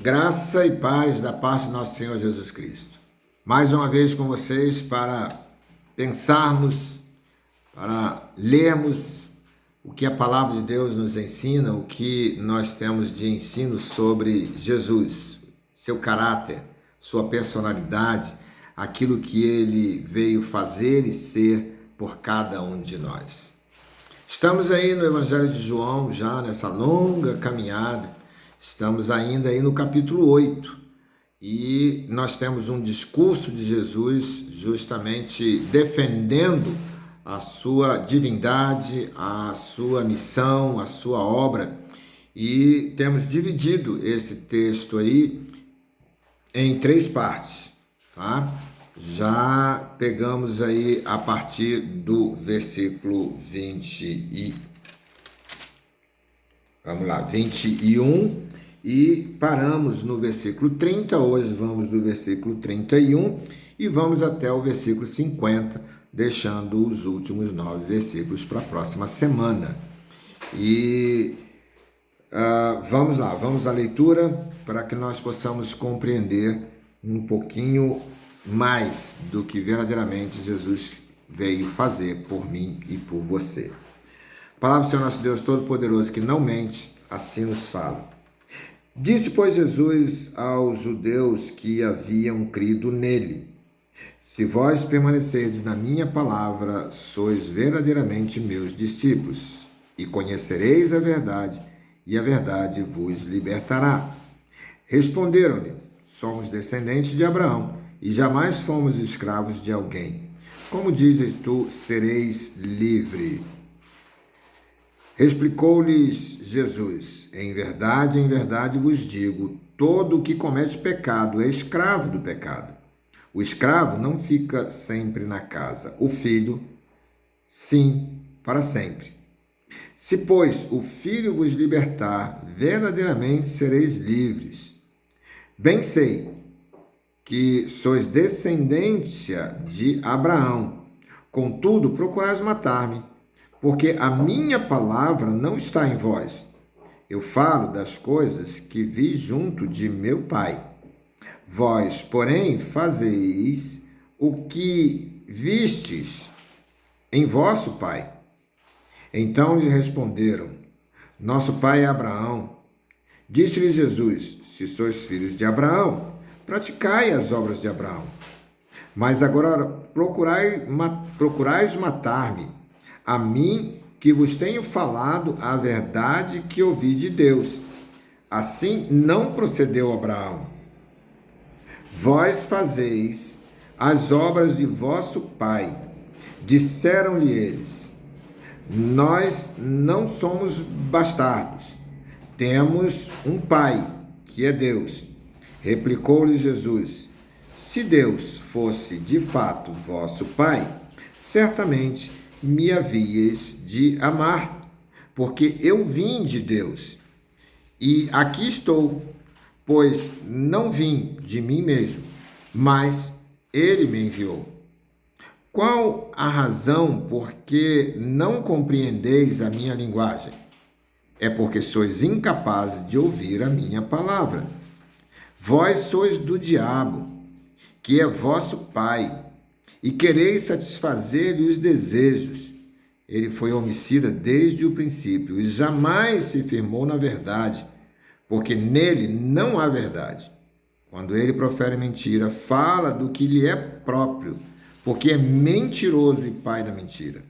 Graça e paz da parte do nosso Senhor Jesus Cristo. Mais uma vez com vocês para pensarmos, para lermos o que a palavra de Deus nos ensina, o que nós temos de ensino sobre Jesus, seu caráter, sua personalidade, aquilo que ele veio fazer e ser por cada um de nós. Estamos aí no Evangelho de João, já nessa longa caminhada. Estamos ainda aí no capítulo 8 e nós temos um discurso de Jesus justamente defendendo a sua divindade, a sua missão, a sua obra, e temos dividido esse texto aí em 3 partes, tá? Já pegamos aí a partir do versículo 21 e paramos no versículo 30, hoje vamos do versículo 31 e vamos até o versículo 50, deixando os últimos 9 versículos para a próxima semana. E vamos lá, vamos à leitura para que nós possamos compreender um pouquinho mais do que verdadeiramente Jesus veio fazer por mim e por você. A palavra do Senhor nosso Deus Todo-Poderoso, que não mente, assim nos fala. Disse, pois, Jesus aos judeus que haviam crido nele: se vós permanecerdes na minha palavra, sois verdadeiramente meus discípulos, e conhecereis a verdade, e a verdade vos libertará. Responderam-lhe: somos descendentes de Abraão, e jamais fomos escravos de alguém. Como dizes tu, sereis livre? Explicou-lhes Jesus: em verdade vos digo, todo o que comete pecado é escravo do pecado. O escravo não fica sempre na casa, o filho, sim, para sempre. Se, pois, o Filho vos libertar, verdadeiramente sereis livres. Bem sei que sois descendência de Abraão, contudo procurais matar-me, porque a minha palavra não está em vós. Eu falo das coisas que vi junto de meu Pai. Vós, porém, fazeis o que vistes em vosso pai. Então lhe responderam: nosso pai é Abraão. Disse-lhe Jesus: se sois filhos de Abraão, praticai as obras de Abraão. Mas agora procurais matar-me, a mim que vos tenho falado a verdade que ouvi de Deus. Assim não procedeu Abraão. Vós fazeis as obras de vosso pai. Disseram-lhe eles: nós não somos bastardos, temos um pai, que é Deus. Replicou-lhe Jesus: se Deus fosse de fato vosso pai, certamente me havíeis de amar, porque eu vim de Deus, e aqui estou, pois não vim de mim mesmo, mas ele me enviou. Qual a razão por que não compreendeis a minha linguagem? É porque sois incapazes de ouvir a minha palavra. Vós sois do diabo, que é vosso pai, e quereis satisfazer-lhe os desejos. Ele foi homicida desde o princípio e jamais se firmou na verdade, porque nele não há verdade. Quando ele profere mentira, fala do que lhe é próprio, porque é mentiroso e pai da mentira.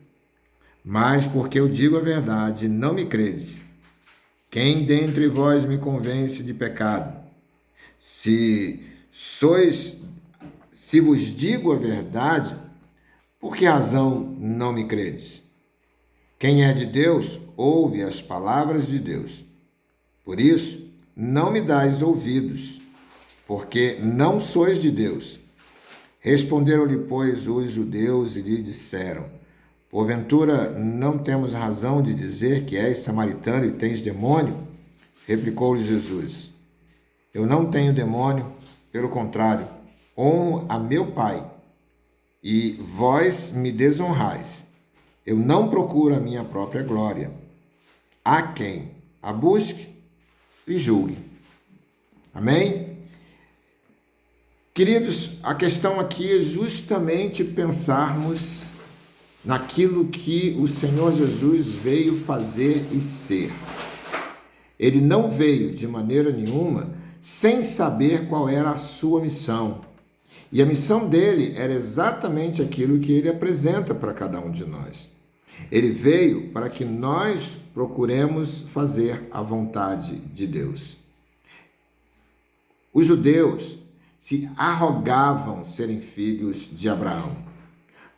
Mas porque eu digo a verdade, não me credes. Quem dentre vós me convence de pecado? Se vos digo a verdade, por que razão não me credes? Quem é de Deus, ouve as palavras de Deus. Por isso, não me dais ouvidos, porque não sois de Deus. Responderam-lhe, pois, os judeus e lhe disseram: porventura não temos razão de dizer que és samaritano e tens demônio? Replicou-lhe Jesus: eu não tenho demônio, pelo contrário, honro a meu Pai, e vós me desonrais. Eu não procuro a minha própria glória. Há quem a busque e julgue. Amém? Queridos, a questão aqui é justamente pensarmos naquilo que o Senhor Jesus veio fazer e ser. Ele não veio de maneira nenhuma sem saber qual era a sua missão. E a missão dele era exatamente aquilo que ele apresenta para cada um de nós. Ele veio para que nós procuremos fazer a vontade de Deus. Os judeus se arrogavam serem filhos de Abraão,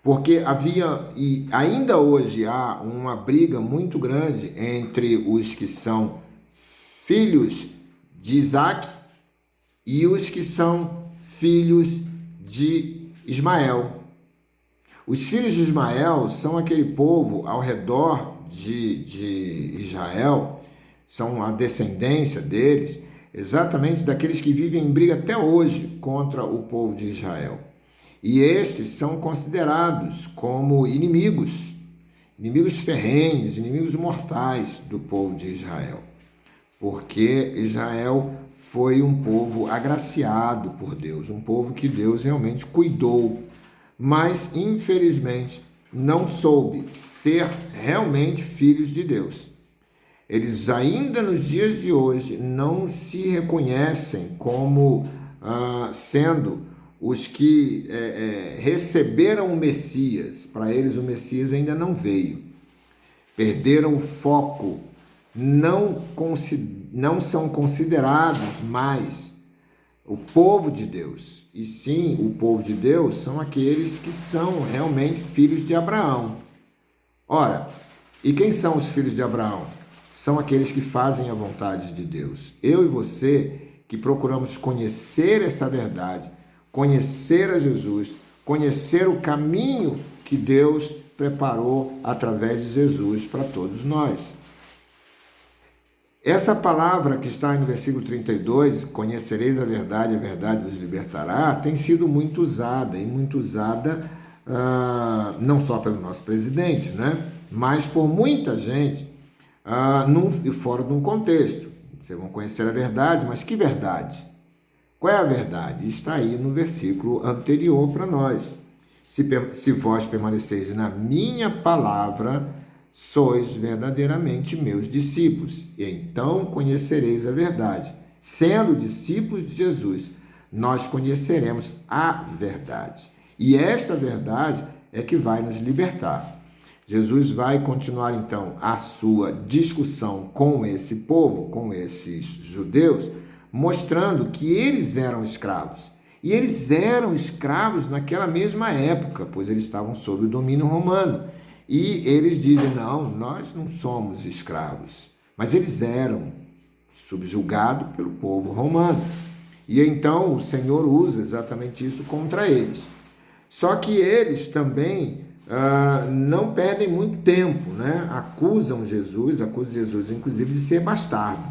porque havia, e ainda hoje há, uma briga muito grande entre os que são filhos de Isaac e os que são filhos de Ismael. Os filhos de Ismael são aquele povo ao redor de Israel, são a descendência deles, exatamente daqueles que vivem em briga até hoje contra o povo de Israel. E estes são considerados como inimigos ferrenhos, inimigos mortais do povo de Israel, porque Israel foi um povo agraciado por Deus, um povo que Deus realmente cuidou, mas infelizmente não soube ser realmente filhos de Deus. Eles ainda nos dias de hoje não se reconhecem como sendo os que receberam o Messias. Para eles o Messias ainda não veio. Perderam o foco, não são considerados mais o povo de Deus. E sim, o povo de Deus são aqueles que são realmente filhos de Abraão. Ora, e quem são os filhos de Abraão? São aqueles que fazem a vontade de Deus. Eu e você que procuramos conhecer essa verdade, conhecer a Jesus, conhecer o caminho que Deus preparou através de Jesus para todos nós. Essa palavra que está no versículo 32, conhecereis a verdade vos libertará, tem sido muito usada, e muito usada não só pelo nosso presidente, né? Mas por muita gente fora de um contexto. Vocês vão conhecer a verdade, mas que verdade? Qual é a verdade? Está aí no versículo anterior para nós. Se vós permaneceis na minha palavra, sois verdadeiramente meus discípulos, e então conhecereis a verdade. Sendo discípulos de Jesus, nós conheceremos a verdade. E esta verdade é que vai nos libertar. Jesus vai continuar então a sua discussão com esse povo, com esses judeus, mostrando que eles eram escravos. E eles eram escravos naquela mesma época, pois eles estavam sob o domínio romano. E eles dizem, não, nós não somos escravos. Mas eles eram subjugados pelo povo romano. E então o Senhor usa exatamente isso contra eles. Só que eles também não perdem muito tempo, né? Acusam Jesus inclusive de ser bastardo,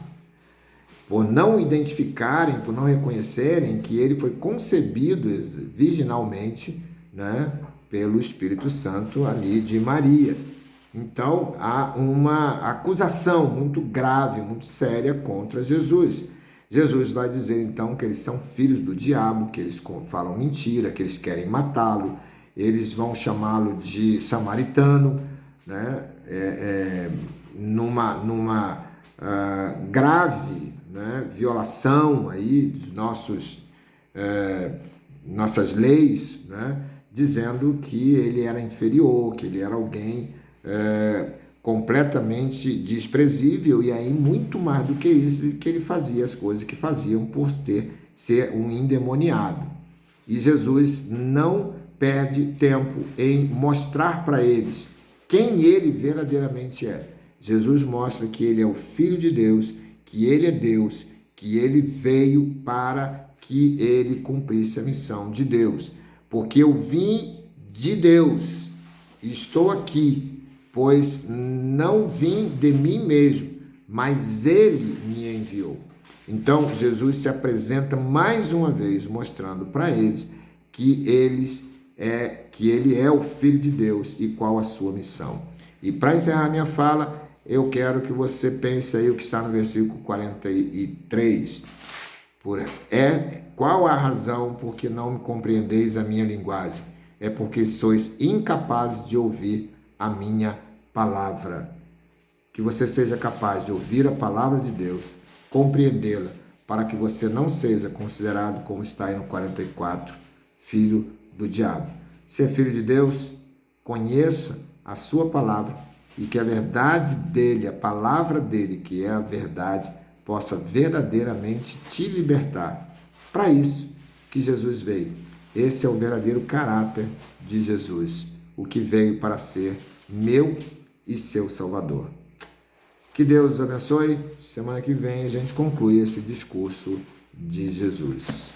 por não identificarem, por não reconhecerem que ele foi concebido virginalmente, né, pelo Espírito Santo ali de Maria. Então há uma acusação muito grave, muito séria contra Jesus. Jesus vai dizer então que eles são filhos do diabo, que eles falam mentira, que eles querem matá-lo. Eles vão chamá-lo de samaritano, né? Numa grave, né, violação aí dos nossas leis, né, dizendo que ele era inferior, que ele era alguém completamente desprezível, e aí muito mais do que isso, que ele fazia as coisas que faziam por ser um endemoniado. E Jesus não perde tempo em mostrar para eles quem ele verdadeiramente é. Jesus mostra que ele é o Filho de Deus, que ele é Deus, que ele veio para que ele cumprisse a missão de Deus. Porque eu vim de Deus e estou aqui, pois não vim de mim mesmo, mas ele me enviou. Então Jesus se apresenta mais uma vez, mostrando para eles que ele é o Filho de Deus e qual a sua missão. E para encerrar minha fala, eu quero que você pense aí o que está no versículo 43. Qual a razão por que não compreendeis a minha linguagem? É porque sois incapazes de ouvir a minha palavra. Que você seja capaz de ouvir a palavra de Deus, compreendê-la, para que você não seja considerado, como está aí no 44, filho do diabo. Se é filho de Deus, conheça a sua palavra e que a verdade dele, a palavra dele, que é a verdade, possa verdadeiramente te libertar. Para isso que Jesus veio. Esse é o verdadeiro caráter de Jesus, o que veio para ser meu e seu Salvador. Que Deus abençoe. Semana que vem a gente conclui esse discurso de Jesus.